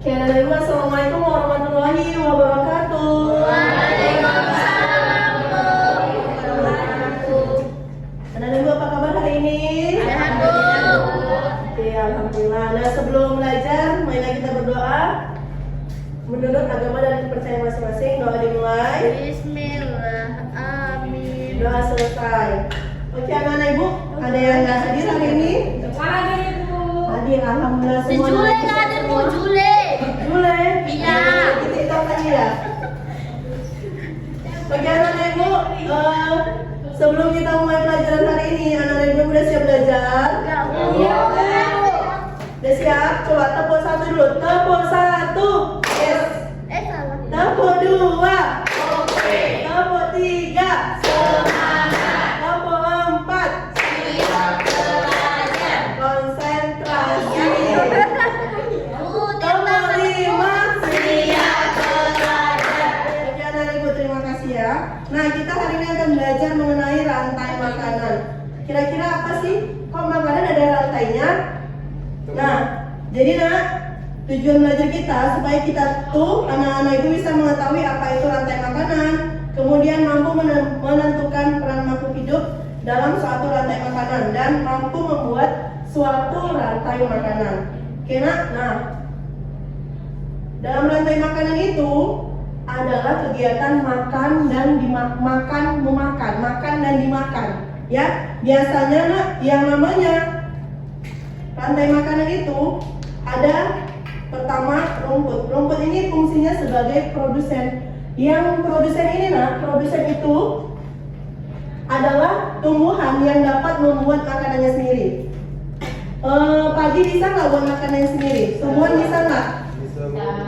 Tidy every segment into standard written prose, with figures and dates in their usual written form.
Oke, anak ibu, assalamualaikum warahmatullahi wabarakatuh. Waalaikumsalam warahmatullahi wabarakatuh. Anak ibu, apa kabar hari ini? Sehat, Bu. Oke, alhamdulillah. Nah, sebelum belajar, marilah kita berdoa. Menurut agama dan kepercayaan masing-masing, doa dimulai. Bismillah, amin. Doa selesai. Oke, anak ibu, ada yang nggak hadir hari ini? Hadir, alhamdulillah Si semua. Jule nggak ada, Bu. Jule. Jule? Iya. Kita hitam lagi ya. Oke, anak ibu, sebelum kita mulai pelajaran hari ini, anak ibu udah siap belajar? Iya. Udah siap? Coba tepuk satu dulu. Tepuk satu. Yes. Salah. Tepuk dua. Oke. Tepuk tiga. Semangat. Tepuk empat. Siap belajar. Konsentrasi. Bu, Tepuk lima. siap belajar. Oke, anak ibu, terima kasih ya. Nah, kita hari ini akan belajar mengenai rantai makanan. Kira-kira apa sih? Kok makanan ada rantainya? Nah, jadi nak, tujuan belajar kita supaya kita tuh anak-anak itu bisa mengetahui apa itu rantai makanan, kemudian mampu menentukan peran makhluk hidup dalam suatu rantai makanan dan mampu membuat suatu rantai makanan. Oke nak, nah dalam rantai makanan itu adalah kegiatan makan dan makan dan dimakan. Ya, biasanya nak yang namanya rantai makanan itu ada pertama rumput. Rumput ini fungsinya sebagai produsen. Yang produsen ini produsen itu adalah tumbuhan yang dapat membuat makanannya sendiri. Padi bisa nggak buat makanannya sendiri? Tumbuhan bisa nggak?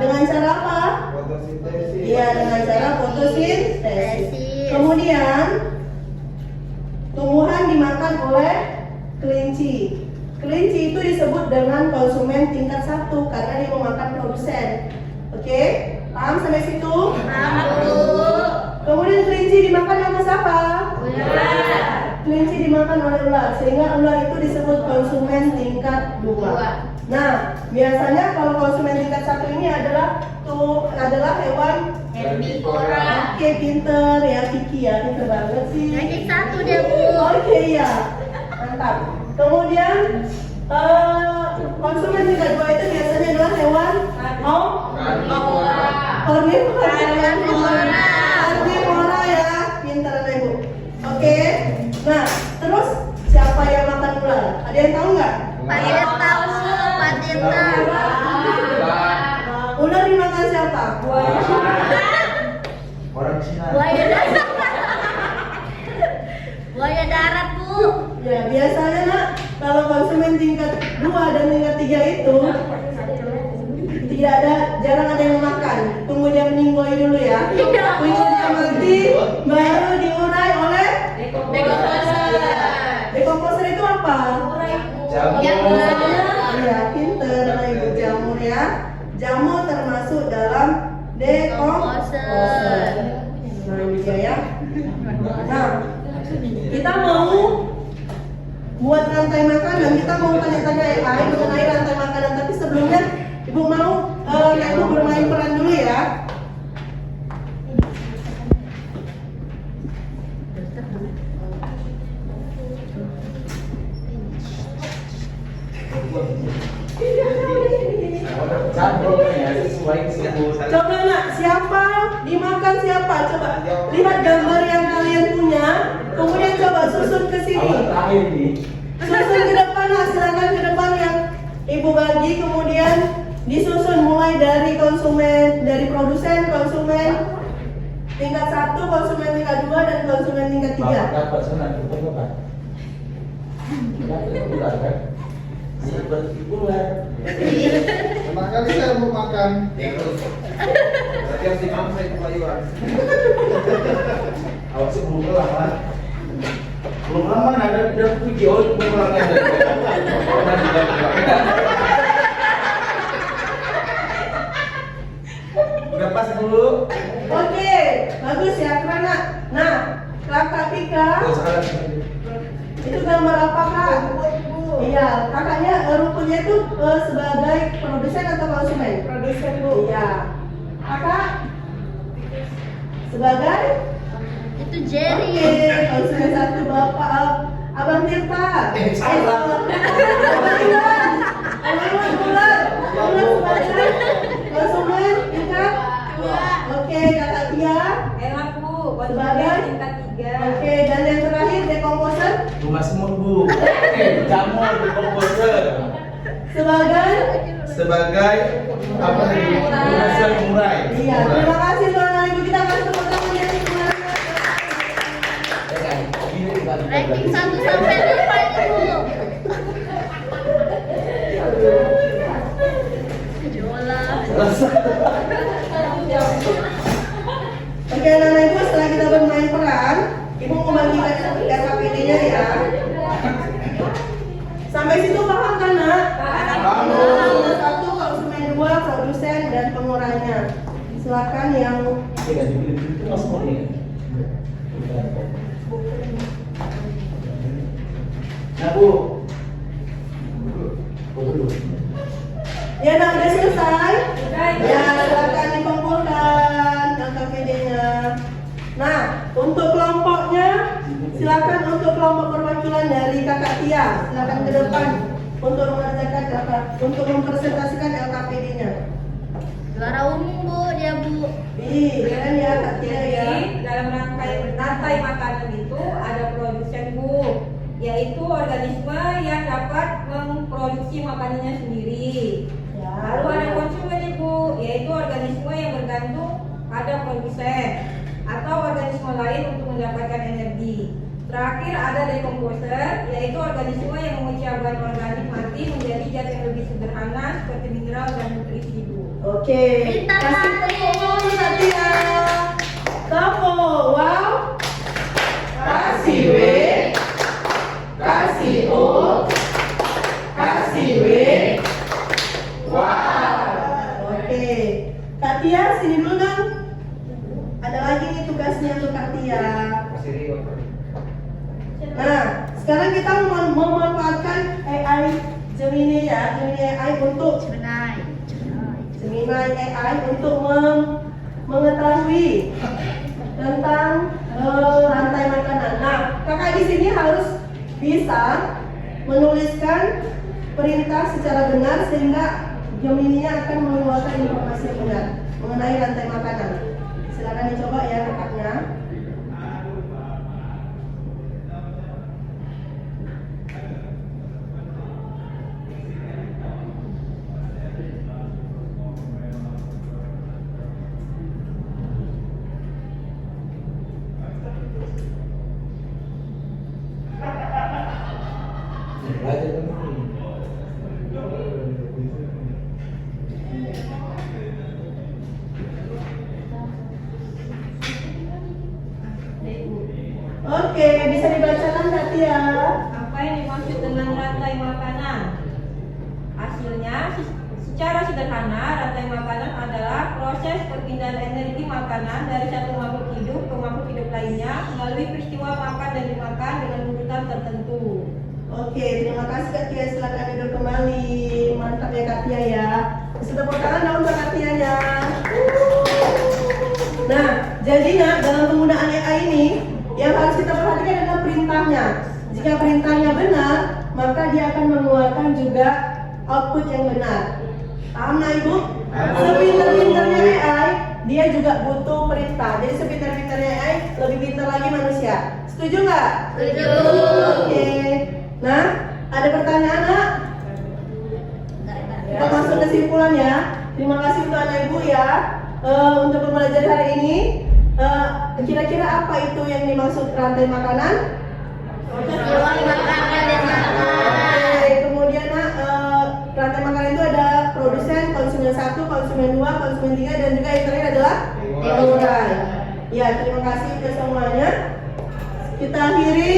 Dengan cara apa? Fotosintesis. Iya, dengan cara fotosintesis. Kemudian tumbuhan dimakan oleh kelinci. Kelinci itu disebut dengan konsumen tingkat 1 karena dia memakan produsen. Oke, paham sampai situ? Paham, Bu. Kemudian kelinci dimakan sama siapa? Ular. Kelinci dimakan oleh ular, sehingga ular itu disebut konsumen tingkat 2. Nah, biasanya kalau konsumen tingkat 1 ini adalah hewan. Herbivora. Oke, pinter ya Kiki ya, pinter banget sih. Ranking 1 dia, Bu. Oke ya, mantap. Kemudian konsumen tingkat 2 itu biasanya adalah hewan karnivora ya, pintar anak ibu. Oke, nah terus siapa yang makan ular? Ada yang tahu nggak? Pak Ida tahu, Pak Tirta. Ular dimakan siapa? Orang Cina. Buaya darat. Buaya darat, Bu. Ya biasanya nak, kalau konsumen tingkat 2 dan tingkat 3 itu jarang ada yang makan. Tunggu dia meninggoy dulu ya. Tunggu dia mati, baru diurai oleh Dekomposer. dekomposer. Itu apa? Jamur. Ya, pinter anak ibu, jamur ya. Jamur termasuk dalam dekomposer. Nah ini dia ya. Nah, kita mau buat rantai makanan, kita mau tanya-tanya AI mengenai rantai makanan. Tapi sebelumnya ibu mau ibu bermain peran dulu ya. Campur ya, sesuai disebut. Coba nak, siapa dimakan siapa? Coba lihat gambar yang kalian punya, kemudian coba susun ke sini. Awal terakhir nih. Susun ke depan lah, silakan ke depan yang ibu bagi, kemudian disusun mulai dari produsen, konsumen tingkat 1, konsumen tingkat 2, dan konsumen tingkat 3. Dapat senang kita Pak. Dapat ular kan? Seperti ular. Pertama kali saya mau makan. Berarti harus dimangsa itu Pak. Awas sebelum pulang lah. Belum lama ada video pulangnya ada. Udah pas dulu. Oke, bagus ya, Krana. Nah, Kakak Tika, Terus sekarang itu gambar apa Kak? Iya, kakaknya rumputnya itu itu sebagai produsen atau konsumen? Produsen, Bu. Iya. Kakak sebagai Itu Jerry. Oke, konsumen satu Bapak Abang Tirta. Salah. Abang Iwan. Abang Iwan bulan. Bulan sebagai konsumen tingkat. Oke, Kakak Tia. Enak, Bu. Sebagai? Tingkat 3. Oke, dan yang terakhir dekomposer Rumah semut bu. Jamur di komposer. Sebagai apa nih? Produsen murai. Iya, terima kasih Tuan Ibu, kita kasih tepuk tangan yang semuanya. Ranking 1 sampai 5 itu. Jola. Oke, anak-anak Ibu, setelah kita bermain peran, Ibu membagikan RKPD-nya ya. Sampai situ paham kan, Nak? Paham. Konsumen satu, konsumen dua, produsen dan pengurangnya. Silakan yang Nah bu. ya, Nak, udah selesai? Ya, silakan dikumpulkan RKPD-nya. Nah, untuk kelompoknya, silakan untuk kelompok perwakilan dari Kakak Tia, silakan ke depan untuk mengerjakan untuk mempresentasikan LKPD-nya. Juara umum, Bu, dia, Bu. Ih, keren ya Kak Tia ya. Jadi dalam rantai makanan itu ada produsen, Bu, yaitu organisme yang dapat memproduksi makanannya sendiri. Ya. Lalu ada konsumen, Ibu, yaitu organisme yang bergantung pada produsen atau organisme lain untuk mendapatkan energi. Terakhir ada decomposer, yaitu organisme yang memecah bahan organik mati menjadi zat yang lebih sederhana seperti mineral dan nutrisi, Ibu. Oke. Bintang Kasih satu. tepuk Kak Tia. Tepuk. Wow. Kasih W. Kasih O. Kasih W. Wow. Oke. Kak Tia, sini dulu dong. Ada lagi nih tugasnya untuk Kak Tia. Nah, sekarang kita memanfaatkan AI Gemini ya, Gemini AI untuk Gemini AI untuk mengetahui tentang rantai makanan. Nah, kakak di sini harus bisa menuliskan perintah secara benar sehingga Gemini-nya akan mengeluarkan informasi yang benar mengenai rantai makanan. Silakan dicoba ya kakaknya. Oke, bisa dibacakan Kak Tia. Apa yang dimaksud dengan rantai makanan? Hasilnya, secara sederhana, rantai makanan adalah proses perpindahan energi makanan dari satu makhluk hidup ke makhluk hidup lainnya melalui peristiwa makan dan dimakan dengan urutan tertentu. Oke, terima kasih Kak Tia. Silakan duduk kembali. Mantap ya Kak Tia ya. Bisa tepuk tangan dong untuk Kak Tianya. Nah, jadi Nak, dalam penggunaan AI ini yang harus kita perhatikan adalah perintahnya. Jika perintahnya benar, maka dia akan mengeluarkan juga output yang benar. Paham Nak Ibu? Sepintar-pintarnya AI, dia juga butuh perintah. Jadi sepintar-pintarnya AI, lebih pintar lagi manusia. Setuju nggak? Setuju. Oke. Nah, ada pertanyaan Nak? Kita masuk kesimpulan ya. Terima kasih untuk anak ibu ya untuk pembelajaran hari ini. Kira-kira apa itu yang dimaksud rantai makanan? Peristiwa makanan dan dimakan. Oke, kemudian Nak, rantai makanan itu ada produsen, konsumen 1, konsumen 2, konsumen 3, dan juga yang terakhir adalah pengurai. Ya, terima kasih untuk semuanya. Kita akhiri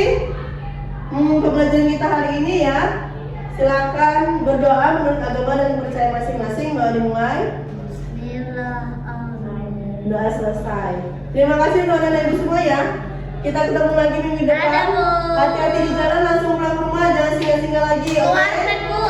pembelajaran kita hari ini ya. Silakan berdoa menurut agama dan percaya masing-masing. Doa dimulai. Bismillahirrahmanirrahim. Doa selesai. Terima kasih untuk anak ibu semua ya. Kita ketemu lagi minggu depan. Dadah, Bu. Hati-hati di jalan, langsung pulang ke rumah, jangan singgah-singgah lagi. Oke? Warnet, Bu.